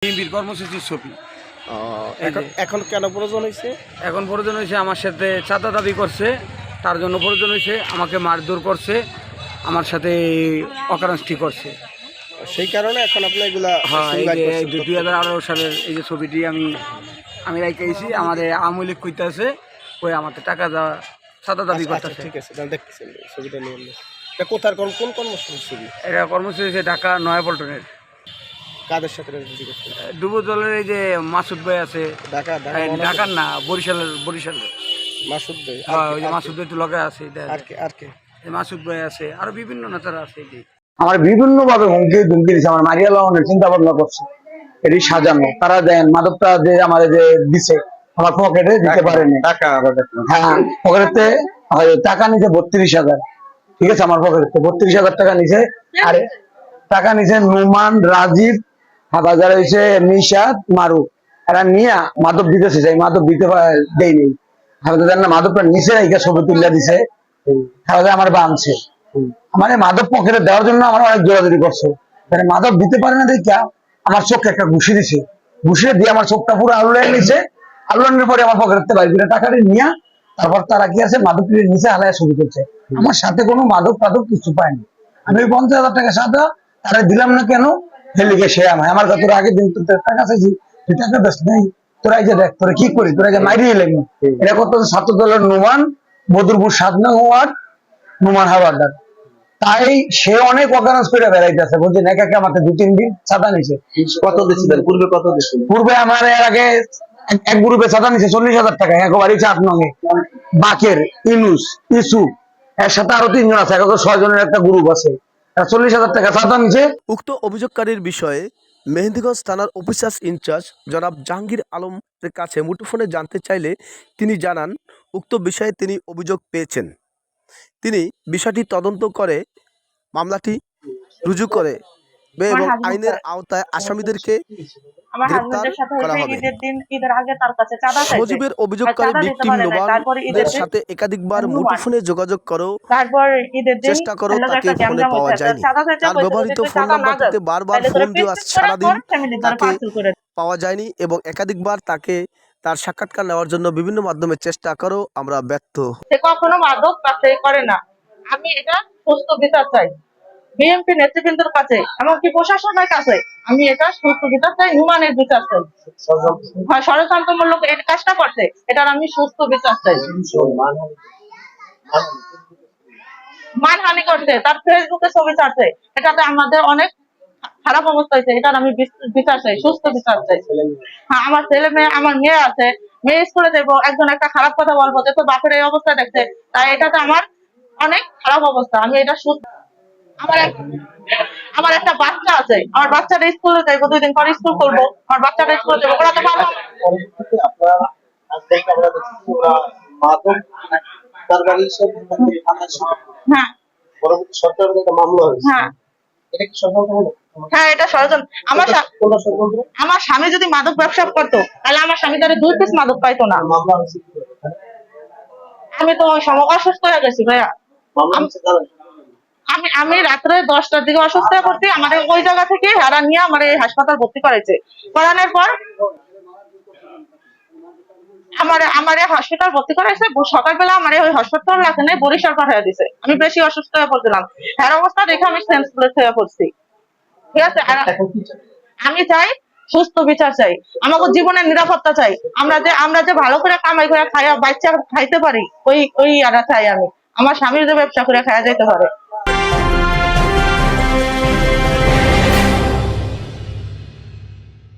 বিএনপির কর্মসূচির ছবি। এখন কেন প্রয়োজন হয়েছে? এখন প্রয়োজন হয়েছে আমার সাথে চাঁদা দাবি করছে, তার জন্য প্রয়োজন হয়েছে, আমাকে মারধর করছে, আমার সাথে অকারেন্সটি করছে। সেই কারণে এখন আপনি এগুলা হ্যাঁ, এই যে 2018 সালের এই যে ছবিটি আমি রাইখেছি, আমাদের আওয়ামী লীগ কইতে আছে, ওই আমাদের টাকা চাঁদা দাবি করতেছে। ঠিক আছে, দেখতেছেন ছবিটা নিয়ে এটা কোথার কোন কর্মসূচি ছবি? এটা কর্মসূচি হচ্ছে ঢাকা নয়াপল্টনের। কাদের সাথে রাজনীতি করছেন? ডুবো দলের এই যে মাসুদ ভাই আছে, ঢাকার না, বরিশালের মাসুদ ভাই। হ্যাঁ, ওই যে মাসুদ ভাই তো লগে আছে, আর কে? মাসুদ ভাই আছে, আরো বিভিন্ন নেতারা আছে। আমার বিভিন্ন ভাবে হুমকি ধুমকি দিচ্ছে, আমার মারিয়া লাগানোর চিন্তা ভাবনা করছে, এটি সাজানো। তারা দেন মাদকটা যে আমাদের যে দিছে, আমার পকেটে দিতে পারেনি টাকা। হ্যাঁ, পকেটে টাকা নিছে 32,000। ঠিক আছে, আমার পকেটে 32,000 টাকা নিছে। আর টাকা নিছে নুমান, রাজীব, হাজার হয়েছে নিশাদ, মারু। এরা নিয়ে মাদক দিতেছে, যাই মাদক দিতে দেয়নি। না মাদকটা নিচে রেখে ছবি তুলে দিছে, আমার বানছে। আমার মাদক পকেটে দেওয়ার জন্য আমার অনেক জোরাজোরি করছে। মাদক দিতে পারে না দেখা আমার চোখে একটা ঘুষি দিছে, ঘুষিয়ে দিয়ে আমার চোখটা পুরো আলুলের নিচে, আলুলানোর পরে আমার পকেটে বাইরে টাকাটা নিয়ে তারপর তারা কি আছে মাদক নিচে হালায় ছবি করছে। আমার সাথে কোনো মাদক কিছু পায়নি। আমি 50,000 টাকা সাদা তারা দিলাম না কেন, হেলিকে সে আমার কাছে আগের দিন টাকা চাইছি, তুই টাকা দেশ নেই, তোরা এই যে দেখ তোরা কি করি, তোরা যে মাইরিয়ে এলেন। এটা করতে ছাত্র দলের নুমান, বদরপুর 7 নং ওয়ার্ড, নুমান হাওয়ারদার। তাই সে অনেক অকারেন্স করে বেড়াইতেছে, বলছেন একাকে আমাকে 2-3 দিন চাঁদা নিছে। কত দিয়েছিলেন পূর্বে? কত দিয়েছিলেন পূর্বে? আমার এর আগে এক গ্রুপে চাঁদা নিছে 40,000 টাকা, একবারই 4 নঙে বাকের, ইনুস, ইসু, এর সাথে আরো 3 জন আছে, 6 জনের একটা গ্রুপ আছে, 40,000 টাকা চাঁদা নিছে। উক্ত অভিযোগকারীর বিষয়ে মেহেন্দিগঞ্জ থানার অফিসার্স ইনচার্জ জনাব জাহাঙ্গীর আলমের কাছে মুঠোফোনে জানতে চাইলে তিনি জানান, উক্ত বিষয়ে তিনি অভিযোগ পেয়েছেন। তিনি বিষয়টি তদন্ত করে মামলাটি রুজু করে এবং আইনের আওতায় আসামিদেরকে গ্রেপ্তার করা হবে। সজীবের অভিযোগকারী ভিকটিম নোমানের সাথে একাধিকবার মুঠোফোনে যোগাযোগ করেও চেষ্টা করো, তাকে ফোনে পাওয়া যায়নি। তার ব্যবহৃত ফোন নাম্বারটিতে বারবার ফোন দেওয়া সারাদিন তাকে পাওয়া যায়নি এবং একাধিকবার তাকে তার সাক্ষাৎকার নেওয়ার জন্য বিভিন্ন মাধ্যমে চেষ্টা করেও আমরা ব্যর্থ। সে কখনো মাদক বাছাই করে না। আমি এটা সুস্থ বিচার চাই বিএনপি নেতৃবৃন্দের কাছে, এমনকি প্রশাসনের কাছে। আমি এটা সুস্থ বিচার চাই, নুমানের বিচার চাই। হয় ষড়যন্ত্রমূলক এই কাজটা করছে, এটার আমি সুস্থ বিচার চাই। মানহানি করছে, তার ফেসবুকে ছবি ছাড়ছে, এটাতে আমাদের অনেক খারাপ অবস্থা হয়েছে। এটার আমি বিচার চাই, সুস্থ বিচার চাই। হ্যাঁ, আমার ছেলে মেয়ে, আমার মেয়ে আছে, মেয়ে স্কুলে যাবো, একজন একটা খারাপ কথা বলবো যে তোর বাপের এই অবস্থা দেখছে, তাই এটাতে আমার অনেক খারাপ অবস্থা। আমি এটা সুস্থ। আমার একটা বাচ্চা আছে, আমার বাচ্চাটা স্কুলে যাইবো, 2 দিন পর স্কুল করবো, আমার বাচ্চাটা স্কুলে যাবো, ওরা তো পারবো। হ্যাঁ, হ্যাঁ, এটা ষড়যন্ত্র। আমার স্বামী যদি মাদক ব্যবসা করতো, তাহলে আমার স্বামী তার 2 পিস মাদক পাইতো না। আমি তো ওই সময় অসুস্থ হয়ে গেছি ভাইয়া। আমি রাত্রে 10টার দিকে অসুস্থ হয়ে পড়ছি। আমার ওই জায়গা থেকে হারা নিয়ে আমার এই হাসপাতাল ভর্তি করাইছে। করানোর পর আমার এই হসপিটাল ভর্তি করাইছে। সকালবেলা আমার ওই হাসপাতাল রাখে নাই, বরিশাল পাঠিয়ে দিছে। আমি বেশি অসুস্থ হয়ে পড়ছিলাম, এর অবস্থা দেখে আমি সেন্সলেস হয়ে পড়ছি। ঠিক আছে, আমি চাই সুস্থ বিচার চাই, আমাকে জীবনের নিরাপত্তা চাই। আমরা যে ভালো করে কামাই করে খাইয়া বাচ্চা খাইতে পারি, ওই চাই আমি। আমার স্বামীর যে ব্যবসা করে খাওয়া যেতে পারে।